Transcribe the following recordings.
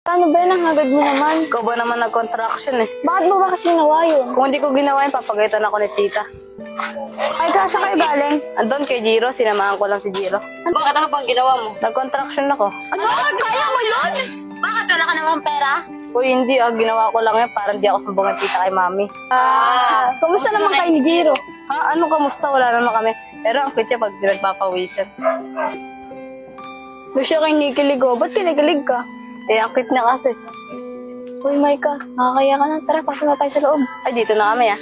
Paano ba yan? Ang hagad mo naman. Ikaw ba naman nag-contraction eh? Bakit mo ba kasi ginawa yun? Kung hindi ko ginawa yun, papagalitan ako ni tita. Ay, kasa kayo galing? Andun kay Jiro, sinamahan ko lang si Jiro. Bakit ano pang ginawa mo? Nag-contraction ako. Ano? Kaya mo yun? Bakit wala ka namang pera? Uy, hindi ginawa ko lang yun para hindi ako sumbong ng tita kay mami. Kumusta naman kayo ni Jiro? Ha? Ano kamusta? Wala naman kami. Pero ang cute niya pag nagpapawisan. Gusto siya kinikilig ko. Ba't kinikilig ka? Eh, ang cute niya kasi. Uy, Maika, nakakaya ka na. Tara, pasok na tayo sa loob. Ay, dito na kami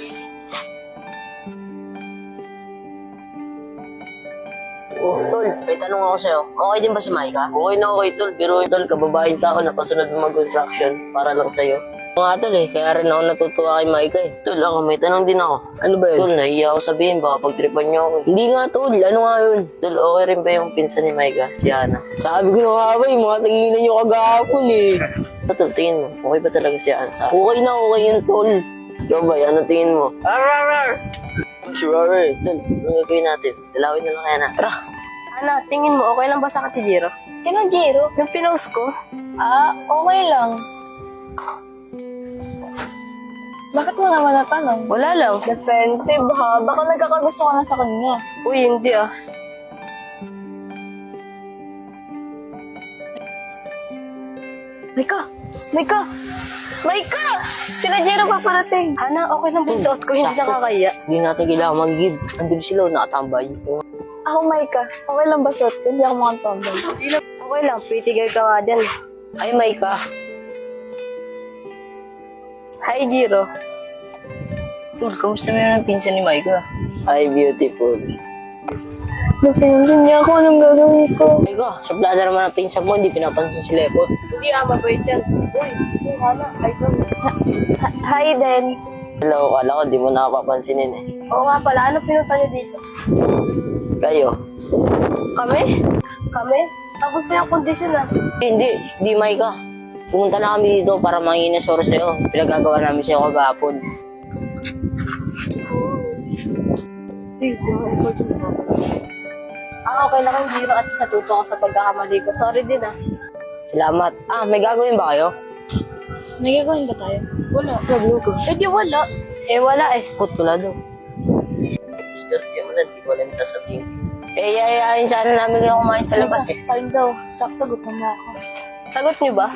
Oh, Tol, may tanong ako sa'yo. Okay din ba si Maika? Okay na okay, Tol. Pero, Tol, kababaeng tao na kasunod mo mag-construction para lang sa'yo. Oo nga, Tol, Kaya rin ako natutuwa kay Maika, Tol, ako, may tanong din ako. Ano ba yun? Tol, nahiya ako sabihin. Baka pagtripan niyo ako. Hindi nga, Tol. Ano nga yun? Tol, okay rin ba yung pinsan ni Maika, si Hana? Sabi ko nga ba, mga tanginan niyo kagahapon, Tol, tingin mo, okay ba talaga si Hana? Okay na okay yun, Tol. Ikaw ba, ano tingin mo? Arar! Sure, Tol, anong gagawin natin? Dalawin na lang kaya na. Tara! Ano, tingin mo, okay lang ba sa akin si Jiro? Sino Jiro? Yung pinost ko? Okay lang. Bakit mo naman natanong? Wala lang. Defensive ha? Baka nagkakagusto ka na sa kanya. Uy, hindi Maika! Maika! Maika! Sila Jiro paparating. Hana, okay lang ba yung suot ko? Hindi Sakto. nakakaya. Hindi natin kailangan mag-give. Andun sila, nakatambay. Ako, Maika. Okay lang ba suot ko? Hindi ako mukhang tomboy. Okay lang, pretty girl ka nga dyan. Ay, Maika. Hi, Jiro. Tol, kamusta mo yung pinsan ni Maika? Hi, beautiful. Napinsan niya ako. Anong gagawin ko? Maika, suplada naman ang pinsan mo, hindi pinapansin si Lepot. Hindi mabait yan. Uy, Hana, hi ko. Hi, Den. Hello, kala ko di mo nakapapansinin Oo nga pala, ano pinunta niyo dito? Kayo? Kami? Kami? Tapos na yung kondisyon Hindi, Maika. Pumunta na kami dito para mangingin ng sorry sa'yo. Pinagagawa namin sa'yo kagahapon. Okay lang yung Jiro at sa tuto ko sa pagkakamali ko. Sorry din Salamat. May gagawin ba kayo? May gagawin ba tayo? Wala, sabi ko. Eh, di wala. Wala Wala daw. Skirt mo na, di ko alam sasabihin. Yayayain sana namin kayo kumain sa labas Kain daw. Sakto, gutom na ako. Sagot niyo ba?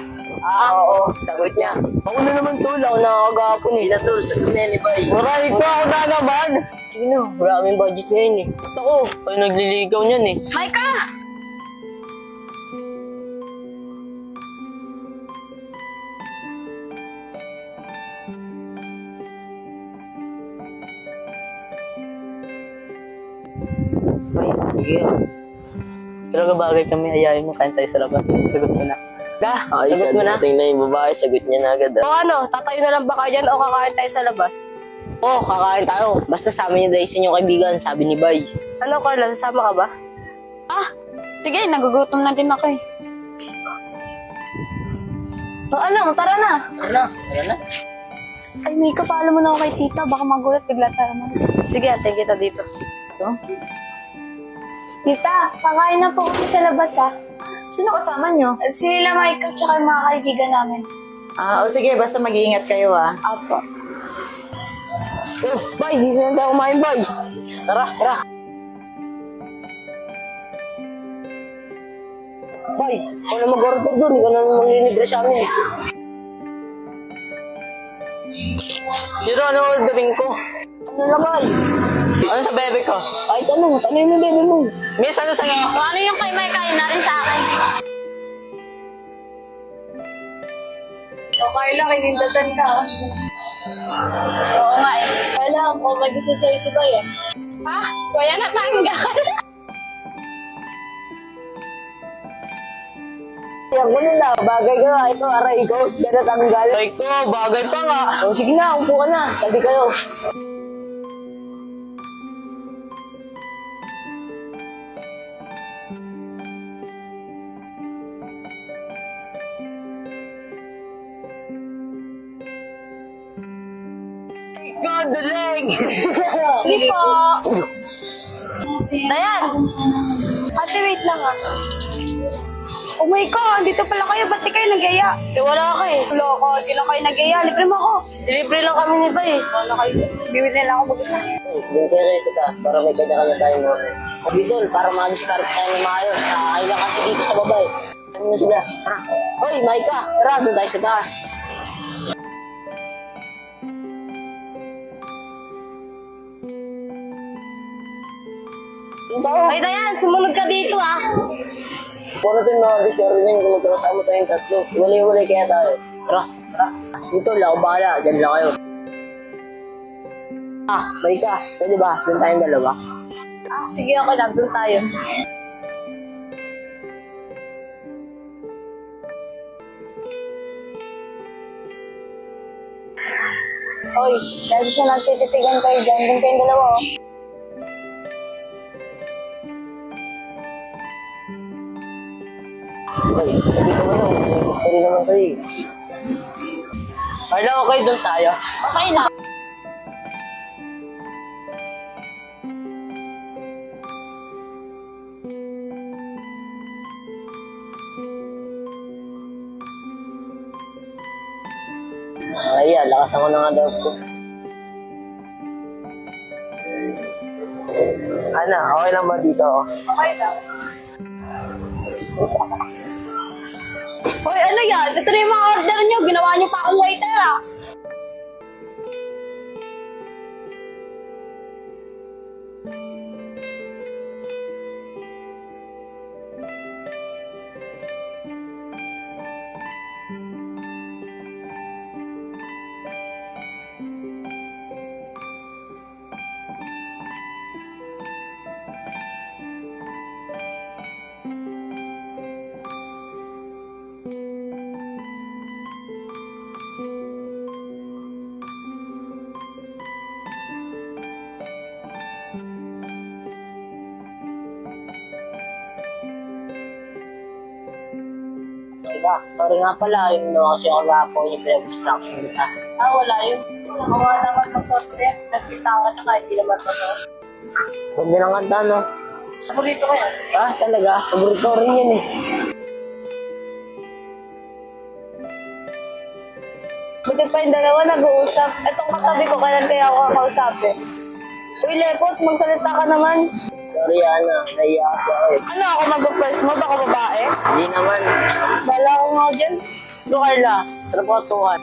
Oo, sagot niya. Ako na naman tol, ako nakakagapon Hindi tol, sagot na yan ni Bay. Maraming pa ako nanaban! Sige na, maraming budget na yun Ba't ako? Kayo nagliligaw niyan Maika! Bay, sige Pero kabagay kami, hayain mo, kain tayo sa labas. Sagot mo na. Sagot mo na. Tingnan na yung babae, sagot niya na agad. O ano, tatayo na lang ba kayo dyan o kakain tayo sa labas? Oo, kakain tayo. Basta sama niyo dahil sa inyong kaibigan, sabi ni Bay. Ano, Carla, sasama ka ba? Sige, nagugutom na din ako eh. Ano, tara na. Tara na. Ay, Maika, paalam mo na ako kay tita. Baka magulat, bigla tayo malis. Sige, antayin kita dito. Tita, kakain na po kami sa labas ha. Sino kasama nyo? Sila Maika tsaka yung mga kaibigan namin. O sige, basta mag-iingat kayo Apo. Oh, Bay, di na tayo kumain, Bay. Tara. Bay, ikaw na mag-order doon. Ikaw na maglilibre sa amin. Sino, ano orderin ko? Ano na, Bay? Ano sa bebe ko? Ay, tanong mo bebe mo. Miss, ano sa'yo? Ano yung kay Maika, yun na rin sa akin. O, Carla, kinindatan ka. Oo nga eh. Kaya kung may gusto sa'yo si Bay Kuya natanggal. Yan ko nila, bagay ka nga. Ito, aray ko. Siya natanggal. Aray ko, bagay pa nga. O, sige na, upo ka na. Tabi kayo. God, the leg! Sige po. Dayan. Ate, wait lang Oh my God, dito pala kayo. Ba't di kayo nag-iya? Eh, wala ka eh. Wala ko, di lang kayo nag-iya. Libre mo ako. Libre lang kami ni Bay. Wala kayo. Bibili lang ako mag-isa. Doon kayo kayo sa taas para may kanya-kanya tayo mo. Sabi doon, para ma-discard tayo ng maayos. Nakakailan kasi dito sa babay. Ano na sila? Tara. Hoy, Maika! Tara, doon tayo sa taas. Doon tayo. Ay, Dayan, sumunod ka dito ah. Puro din mga discarding kung magkakasama tayong tatlo. Wali-wali kaya tayo. Tara, tara. Sige tol, ako bahala. Diyan lang kayo. Maika, pwede ba? Doon tayong dalawa. Sige, okay lang. Doon tayo. Hoy, dahil sa nagtititigan kayo dyan, doon kayong dalawa oh. Ay, sabi ko na, gusto rin naman sa'yo. Carla, okay doon tayo. Okay lang. Ay, lakas ako ng adab ko. Ana, okay lang ba dito? Okay lang. Hoy, ano yan? Ito na yung mga order nyo. Ginawa nyo pa akong waiter ah. Teka, sorry nga pala, yung ginawa kasi ako gapo, yung pinag-distraction kita. Wala yun. Ako nga dapat magsuot sa'yo. Nakita ko na kahit di naman totoo. Huwag din ang kanta, no? Paborito ko yan. Talaga? Paborito ko rin yan eh. Buti pa yung dalawa nag-uusap. Itong katabi ko, kailan kaya ako kakausapin? Uy, Lepot, magsalita ka naman. Sorry, Ana. Naiya kasi ako eh. Ano ako mag-first mo? Baka babae? Hindi naman. Bala ko nga dyan. Ito, Carla. Sarap ko tuwan.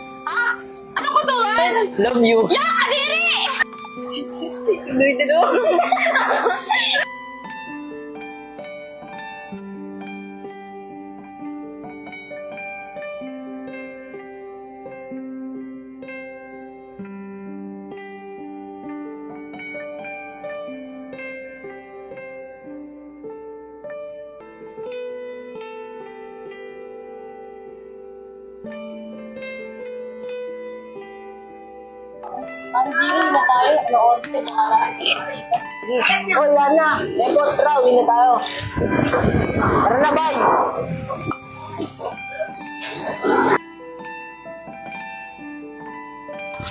Ano ko to, man? Love you. Ya, kadiri! Duwi-duwi. Ang dino na tayo. Ano oras ka makakakita? Sige. Oh, yan na. Lepot, tara. Uwi na tayo. Tara na, bye.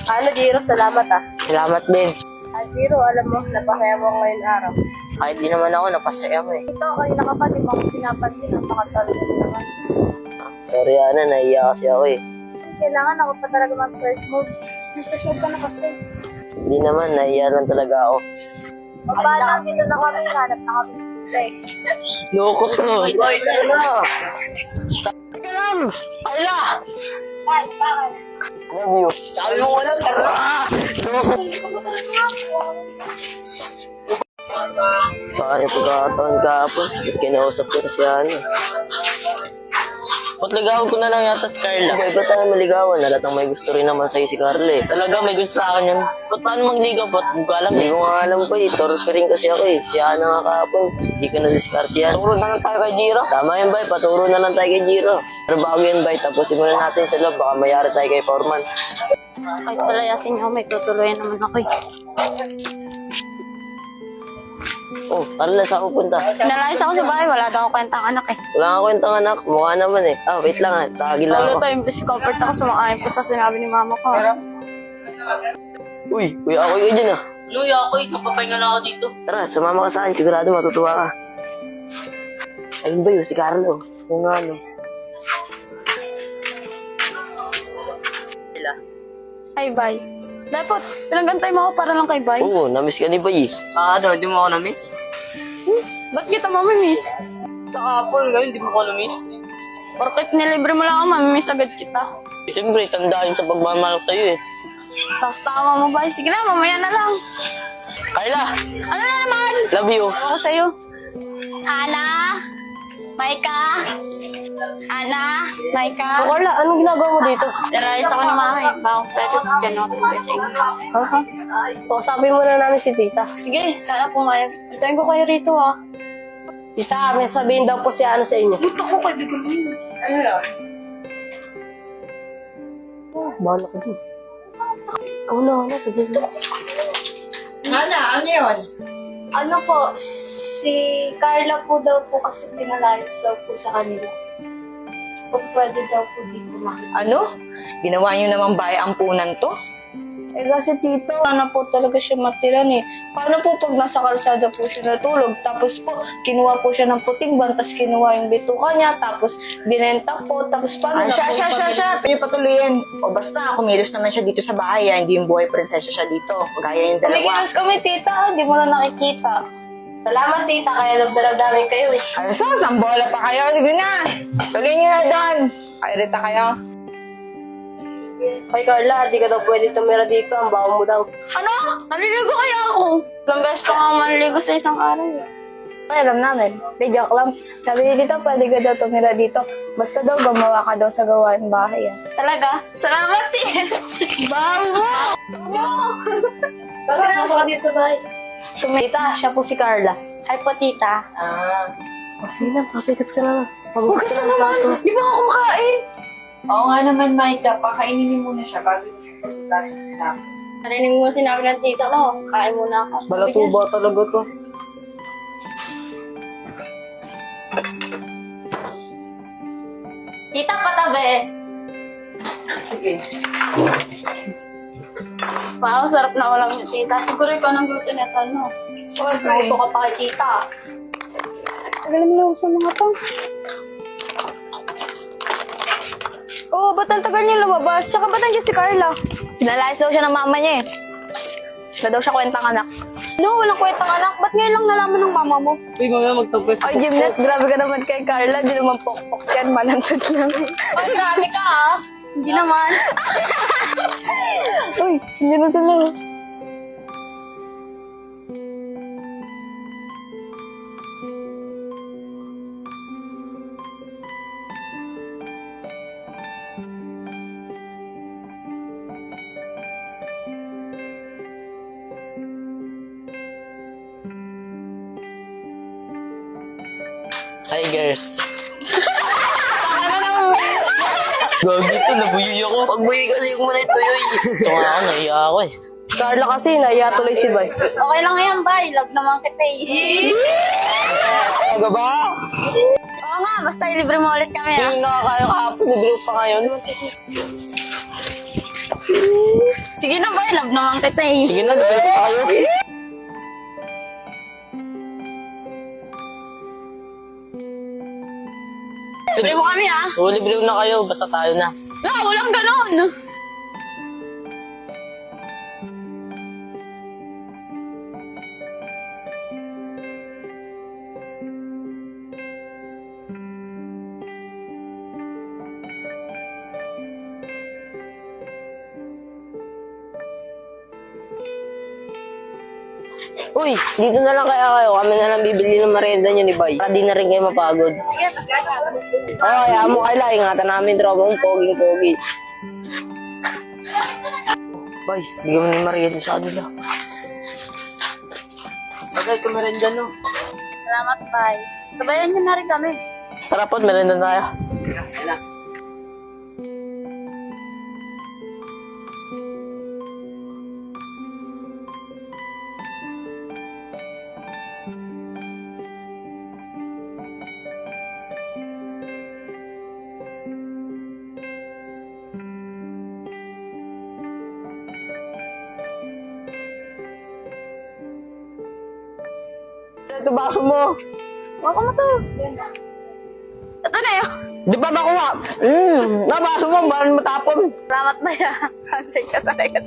Ano, Jiro, salamat ah. Salamat din. Jiro, alam mo, napasaya mo ngayon araw. Kahit di naman ako, napasaya mo eh. Ito, kanina ka pa, di mo ako pinapansin. Ang pakatalo mo naman. Sorry, Ana. Naiya kasi ako eh. Kailangan ako pa talaga mag-first move. Nag-first move ka na kasi. Hindi naman. Naiya lang talaga ako. Paano dito na kami, hanap na kami. Like, Loko to. Hoy, tara na. Teka lang. Ayla. bakit? Love you. Sabi mo wala. Tara na. Loko. Sa akin pagkakataon kahapon. Kinausap ko na si Ana. Patligawan ko na lang yata si Carla. Iba tayo maligawan. Halatang may gusto rin naman sa'yo si Carla eh. Talaga may gusto sa akin yun. Ba't paano magligaw? Ba't hindi ko alam? Hindi ko nga alam ko eh. Torpe rin kasi ako eh. Si Ana nga kahapon. Hindi ko na-discard yan. Paturo na lang tayo kay Jiro. Tama yun, bay. Paturo na lang tayo kay Jiro. Pero bago yun, bay. Tapusin muna natin sa loob. Baka mayari tayo kay Foreman. Kahit palayasin niyo, may tutuloyan naman ako eh. Oh, Carla, saan pupunta? Pinalayas ako sa bahay, wala daw ako kwentang anak eh. Wala nga kwentang anak. Mukha naman eh. Wait lang ha. Tagil lang Lalo ako. to, imbes comfort ako, sumakain po sa sinabi ni mama ko. Uy, ako yun dyan ah. Luya ako, kapapahinga na ako dito. Tara, sumama ka sa akin. Sigurado matutuwa ka. Ayun ba yun, si Carlo. Oo nga, no. Sila. Ay, Bay. Lepot, pinagantay mo ako para lang kay Bay. Oo, namiss ka ni Bay. Ano, di mo ako na-miss? Ba't kita mamimiss? Kahapon ngayon, di mo ako na-miss. Porket nilibre mo lang ako, mamimiss agad kita. Siyempre, tanda yun sa pagmamahal ko sa'yo eh. Tapos tama mo, Bay. Sige na, mamaya na lang. Kayla! Ano na naman? Love you! Ako sa'yo. Ana? Maika? Ana? Maika? Carla, anong ginagawa mo dito? Nalayas ako ni Mama eh. Bakit pwede gano'n ko sa inyo? Ha? Kausapin muna namin si tita. Sige, sana pumayag. Hintayin ko kayo rito ha. Tita, may sabihin daw po si ano sa inyo. Ano yan? Bahala ka dyan. Ikaw na, sabihin mo. Ano yun? Ano po, si Carla po daw po kasi pinalayas daw po sa kanila. Kung pwede daw po dito makita. Ano? Ginawa niyo naman ba ay ampunan to? Eh kasi tito, ano po talaga siya matiran eh. Paano po pag nasa kalsada po siya natulog? Tapos po, kinuha po siya ng puting ban, tapos kinuha yung bituka niya, tapos binenta po, tapos paano na po Siya. Pinipatuloyin. O basta, kumilos naman siya dito sa bahay. Hindi yung buhay prinsesa siya dito. Gaya yung dalawa. Kumikilos kami tita, hindi mo na nakikita. Salamat tita, kaya nagdala namin kayo eh. Ay, sus, ang bola pa kayo. Sige na. Tuloy niyo na doon. Kairita kayo. Hoy Carla, di ka daw pwede tumira dito. Ang baho mo daw. Ano? Naliligo kaya ako? Ilang beses pa nga manligo sa isang araw eh. Ay, alam namin. Di joke lang. Sabi ni Tito, pwede ka daw tumira dito. Basta daw gumawa ka daw sa gawain bahay. Ah. Talaga? Salamat, sis! Bago! Tara, sasama ka dito sa bahay. Tita, siya po si Carla. Ay po, tita. Kasi na, pasikat ka na. Huwag ka naman! Di ba ako kumakain? Oo nga naman, Maika. Pakainin niyo muna siya bago niyo siya pagkakas ng Narinig mo sinabi ng tita mo. Kain muna ako. Balatuba talaga to. Tita, patabi! Sige. Wow, sarap na ulam niya, tita. Siguro ikaw nang gusto nito, no? Uy, puto ka pa kay tita. Tagalan mo lang sa mga to. Oh, ba't ang tagal niya lumabas? Tsaka ba't nandiyan si Carla? Pinalayas daw siya ng mama niya eh. Wala daw siya kwentang anak. No, walang kwentang anak. Ba't ngayon lang nalaman ng mama mo? Uy, mamaya magtampes. Ay, Jimnet, grabe ka naman kay Carla. Di naman pokpok yan. Malantod lang. Ay, grabe ka ah. Hindi naman. Uy, hindi na sila. Hi, girls. Gagi to, nabuyoy ako. Pagbuyoy kasi yung muna ito yoy. Tunga ako, nahiya ako eh. Carla kasi, naiya tuloy si Bay. Okay lang yan, bye. Love naman kita eh. Talaga ba? Oo nga, basta ilibre mo ulit kami ah. Yung nakakayo kahapon, nag-group pa ngayon. Sige na, bye. Love naman kita eh. Sige na, libre pa kayo. Libre mo kami ah. Oo, libre na kayo, basta tayo na. Wala, walang ganon. Uy, dito na lang kaya kayo. Kami na lang bibili ng merienda nyo ni Bay. Para di na rin kayo mapagod. Sige, basta ka. Oo, kaya mo kaila. Ingatan namin tropa mong poging-pogi. Bay, bigyan mo ng merienda sa kanila. Bagay ko merienda no. Salamat, bye. Sabayan niyo na rin kami. Sarap po, merienda tayo. Ito baso mo. Waka mo to. Ito na yun. Di ba makuha? Nabasa mo, parang matapon. Salamat ba yan? Kasi ka talaga.